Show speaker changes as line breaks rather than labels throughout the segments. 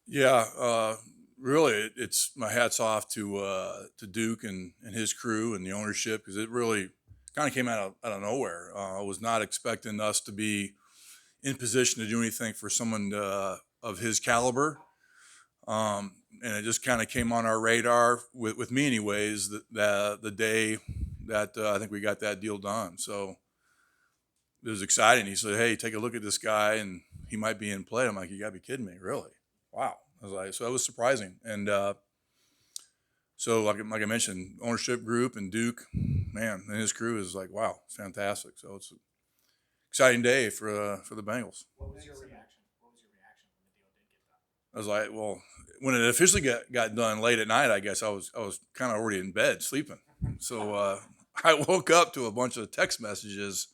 Yeah, really, it's my hats off to Duke and his crew and the ownership because it really kind of came out of nowhere. I was not expecting us to be in position to do anything for someone of his caliber, and it just kind of came on our radar with me, anyways. The day that I think we got that deal done, so it was exciting. He said, "Hey, take a look at this guy, and he might be in play." I'm like, "You got to be kidding me, really?" Wow. I was like, so that was surprising. And so, like I mentioned, ownership group and Duke, man, and his crew is like, wow, fantastic. So it's an exciting day for the Bengals.
What was your reaction? What was your reaction when the deal did get done?
I was like, well, when it officially got done late at night, I guess I was kind of already in bed sleeping. So I woke up to a bunch of text messages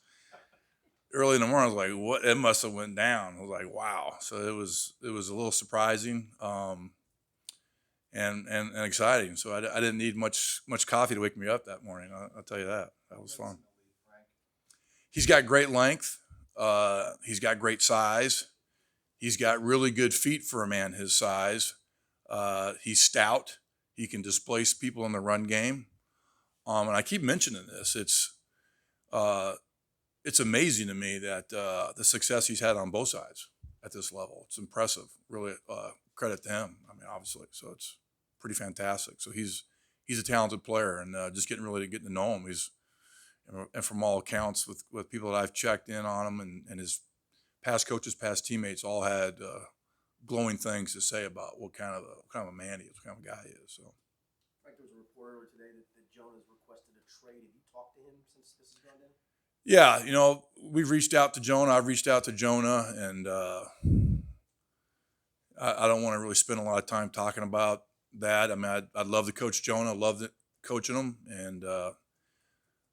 early in the morning. I was like, what? It must have went down. I was like, wow. So it was a little surprising. And exciting. So I didn't need much coffee to wake me up that morning. I'll tell you that. That was fun. He's got great length. He's got great size. He's got really good feet for a man his size. He's stout. He can displace people in the run game. And I keep mentioning this. Uh, it's amazing to me that the success he's had on both sides at this level. It's impressive. Really, credit to him. I mean, obviously, so it's pretty fantastic. So he's a talented player, and just getting to know him. And from all accounts, with people that I've checked in on him and his past coaches, past teammates, all had glowing things to say about what kind of a man he is, what kind of a guy he is. So.
Frank, there was a report over today that Jonah's requested a trade. Have you talked to him since this has gone down?
Yeah, we've reached out to Jonah. I've reached out to Jonah, and I don't want to really spend a lot of time talking about that. I mean, I'd love to coach Jonah. Loved it coaching him, and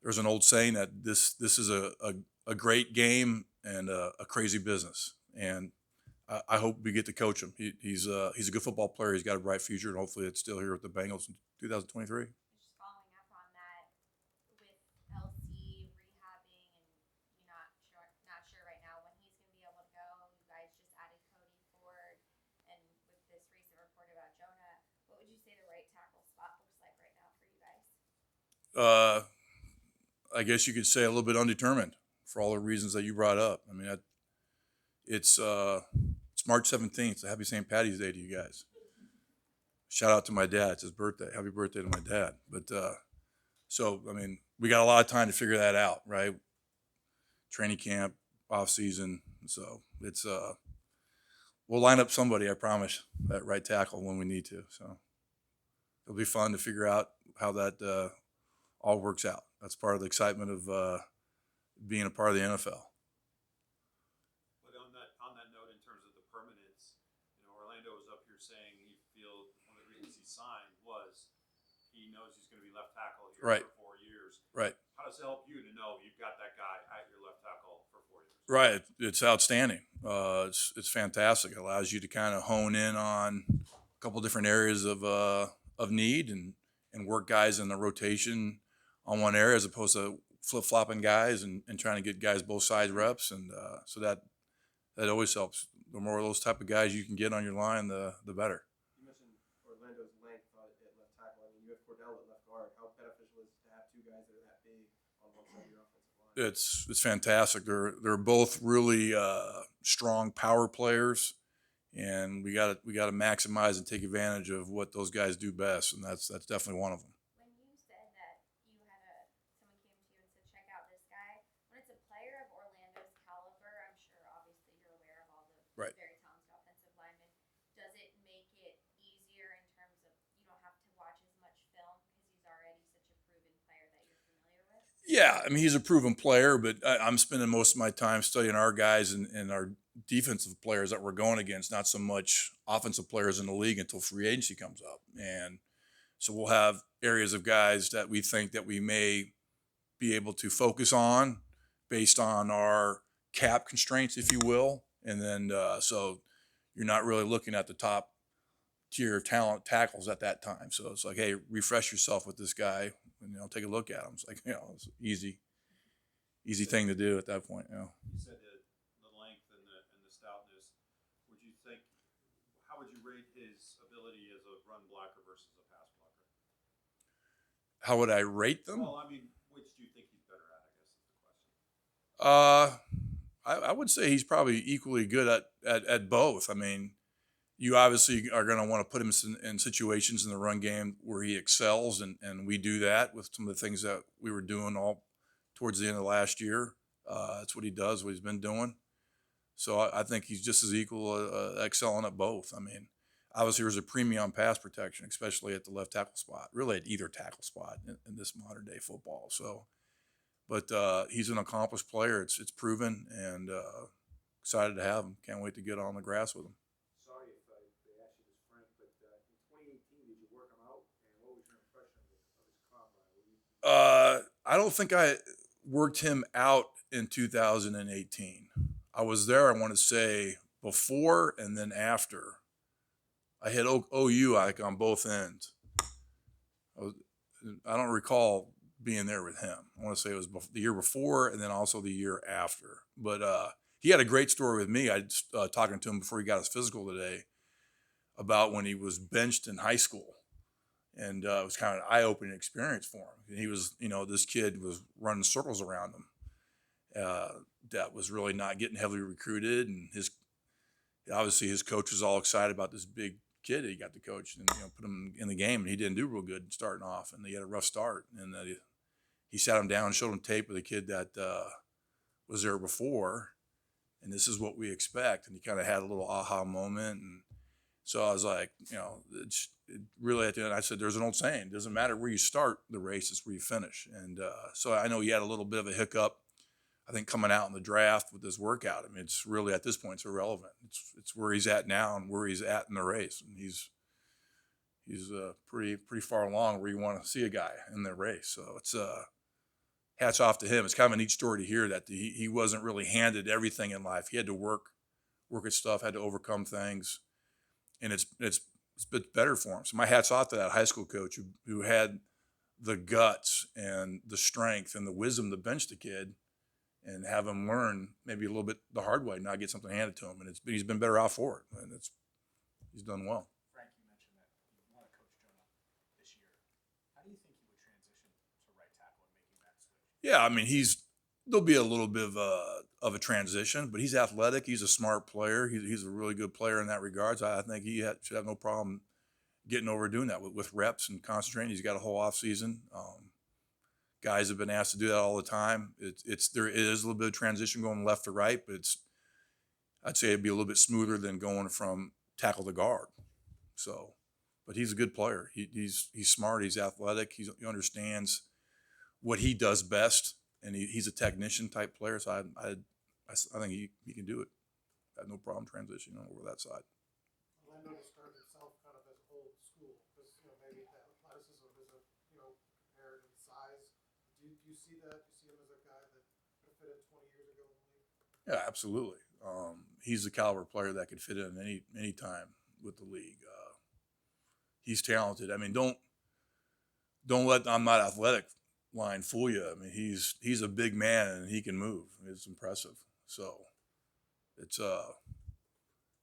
there's an old saying that this is a great game and a crazy business, and I hope we get to coach him. He's a good football player. He's got a bright future, and hopefully, it's still here with the Bengals in 2023.
Just following up on that with LC rehabbing and you're not sure right now when he's going to be able to go. You guys just added Cody Ford, and with this recent report about Jonah, what would you say the right tackle spot looks like right now for you guys?
Uh, I guess you could say a little bit undetermined for all the reasons that you brought up. I mean, it's it's March 17th. So happy St. Patty's Day to you guys. Shout out to my dad. It's his birthday. Happy birthday to my dad. But so I mean, we got a lot of time to figure that out, right? Training camp, off season. So it's we'll line up somebody. I promise that right tackle when we need to. So it'll be fun to figure out how that all works out. That's part of the excitement of being a part of the NFL.
But on that note, in terms of the permanence, Orlando was up here saying he feels one of the reasons he signed was he knows he's going to be left tackle here
Right.
for 4 years.
Right.
How does it help you to know you've got that guy at your left tackle for 4 years?
Right. It's outstanding. It's fantastic. It allows you to kind of hone in on a couple different areas of need and work guys in the rotation on one area as opposed to flip flopping guys and trying to get guys both sides reps. And so that always helps. The more of those type of guys you can get on your line, the better.
You mentioned Orlando's length at left tackle. I mean, you have Cordell at left guard. How beneficial is it to have two guys that are that big on one side of your offensive line?
It's fantastic. They're both really strong power players, and we got to maximize and take advantage of what those guys do best, and that's definitely one of them.
When you said that you had someone came to you and said, check out this guy, when it's a player of Orlando's caliber, I'm sure obviously you're aware of all the
Right.
very talented offensive linemen. Does it make it easier in terms of you don't have to watch as much film because he's already such a proven player that you're familiar with?
Yeah, I mean he's a proven player, but I'm spending most of my time studying our guys and our defensive players that we're going against, not so much offensive players in the league until free agency comes up, and so we'll have areas of guys that we think that we may be able to focus on based on our cap constraints, if you will. And then so you're not really looking at the top tier talent tackles at that time. So it's like, hey, refresh yourself with this guy and take a look at him. It's like, it's easy thing to do at that point.
You said the length and the stoutness. Would you think? How would you rate his ability as a run blocker versus a pass blocker?
How would I rate them?
Well, I mean, which do you think he's better at, I guess is the question.
I would say he's probably equally good at both. I mean, you obviously are going to want to put him in situations in the run game where he excels, and we do that with some of the things that we were doing all towards the end of last year. That's what he does, what he's been doing. So I think he's just as equal, excelling at both. I mean, obviously there's a premium on pass protection, especially at the left tackle spot, really at either tackle spot in this modern day football. So, but he's an accomplished player. It's proven, and excited to have him. Can't wait to get on the grass with him.
Sorry if they asked you this, Frank, but in 2018, did you work him out? And what was your impression of his combine?
I don't think I worked him out in 2018. I was there, I want to say, before and then after. I had OU like on both ends. I don't recall being there with him. I want to say it was the year before and then also the year after. But he had a great story with me. I talking to him before he got his physical today about when he was benched in high school. And it was kind of an eye-opening experience for him. And he was, this kid was running circles around him. That was really not getting heavily recruited, and obviously his coach was all excited about this big kid that he got to coach, and put him in the game, and he didn't do real good starting off, and he had a rough start, and he sat him down and showed him tape of the kid that was there before, and this is what we expect, and he kind of had a little aha moment, and so I was like, it really at the end I said, there's an old saying, it doesn't matter where you start the race, it's where you finish, and so I know he had a little bit of a hiccup. I think coming out in the draft with this workout, I mean, it's really at this point it's irrelevant. It's where he's at now and where he's at in the race, and he's pretty far along where you want to see a guy in the race. So it's hats off to him. It's kind of a neat story to hear that he wasn't really handed everything in life. He had to work at stuff, had to overcome things, and it's been better for him. So my hats off to that high school coach who had the guts and the strength and the wisdom to bench the kid and have him learn maybe a little bit the hard way, not get something handed to him. And he's been better off for it, and he's done well.
Frank, you mentioned that you want to coach Jonah this year. How do you think he would transition to right tackle and making that switch?
Yeah, I mean, there'll be a little bit of a transition, but he's athletic. He's a smart player. He's a really good player in that regard. So I think he should have no problem getting over doing that with reps and concentrating. He's got a whole off season. Guys have been asked to do that all the time. There is a little bit of transition going left to right, but I'd say it'd be a little bit smoother than going from tackle to guard. So, but he's a good player. He's smart. He's athletic. He understands what he does best, and he's a technician type player. So I think he can do it. I have no problem transitioning over that side.
Orlando described himself kind of as old school because maybe the athleticism isn't compared in size. Do you see that? Do you see him as a guy that could fit in 20 years ago in the league?
Yeah, absolutely. He's the caliber player that could fit in any time with the league. He's talented. I mean, don't let "I'm not athletic" line fool you. I mean, he's a big man and he can move. It's impressive. So it's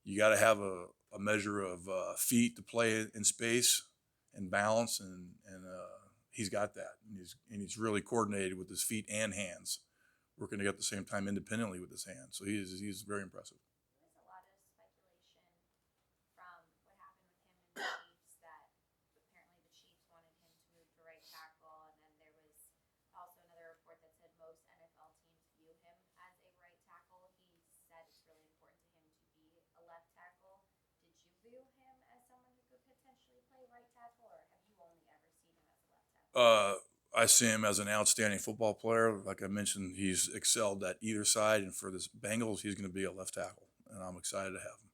you got to have a measure of feet to play in space and balance, and he's got that, and he's really coordinated with his feet and hands, working together at the same time independently with his hands. So he's very impressive.
There's a lot of speculation from what happened with him and the Chiefs that apparently the Chiefs wanted him to move to right tackle, and then there was also another report that said most NFL teams view him as a right tackle. He said it's really important to him to be a left tackle. Did you view him as someone who could potentially play right tackle, or have you only ever seen him as a left tackle?
I see him as an outstanding football player. Like I mentioned, he's excelled at either side, and for this Bengals, he's going to be a left tackle, and I'm excited to have him.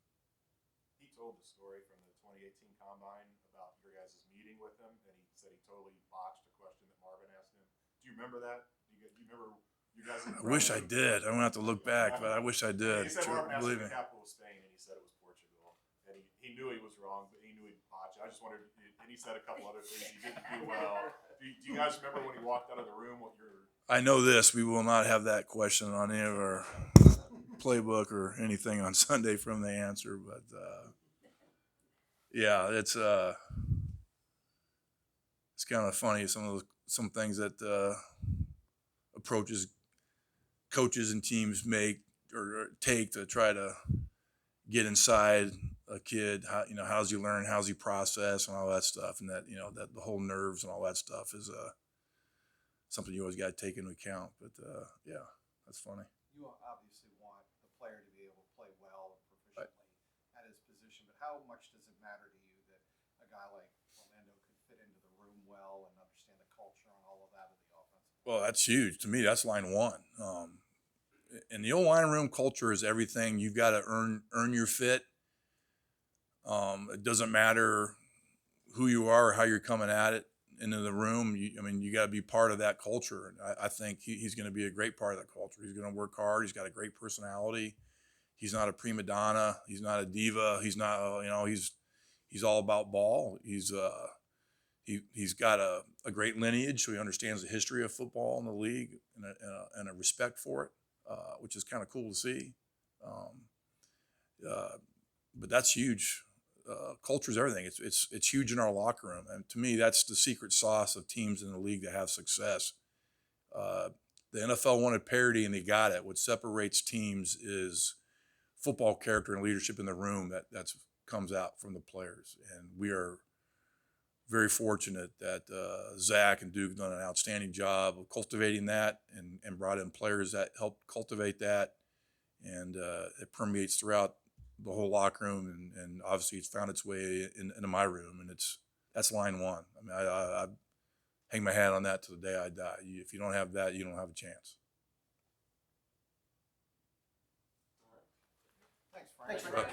He told the story from the 2018 Combine about your guys' meeting with him, and he said he totally botched a question that Marvin asked him. Do you remember that? Do you remember you guys?
I wish I did. I'm going to have to look back, but I wish I did.
He said Marvin asked him
Believe me.
the capital of Spain, and he said it was Portugal. And he knew he was wrong, but he knew he'd botch it. I just wondered, and he said a couple other things he didn't do well. Do you guys remember when he walked out of the room, what your...
I know this. We will not have that question on any of our playbook or anything on Sunday from the answer, but yeah, it's kind of funny some things that approaches coaches and teams make or take to try to get inside a kid. How, how's he learn, how's he process, and all that stuff, and that that the whole nerves and all that stuff is something you always got to take into account. But yeah, that's funny.
You obviously want the player to be able to play well and
Right.
proficiently at his position, but how much does it matter to you that a guy like Orlando could fit into the room well and understand the culture and all of that of the offense?
Well, that's huge to me. That's line one. In the old line room, culture is everything. You've got to earn your fit. It doesn't matter who you are or how you're coming at it into the room. You got to be part of that culture. And I think he's going to be a great part of that culture. He's going to work hard. He's got a great personality. He's not a prima donna. He's not a diva. He's not, he's all about ball. He's got a great lineage, so he understands the history of football in the league and a respect for it, which is kind of cool to see. But that's huge. Culture is everything. It's huge in our locker room, and to me, that's the secret sauce of teams in the league that have success. The NFL wanted parity, and they got it. What separates teams is football character and leadership in the room that comes out from the players, and we are very fortunate that Zach and Duke have done an outstanding job of cultivating that and brought in players that help cultivate that, and it permeates throughout the whole locker room, and obviously it's found its way into my room, and that's line one. I mean, I hang my hat on that to the day I die. If you don't have that, you don't have a chance.
Thanks, Frank.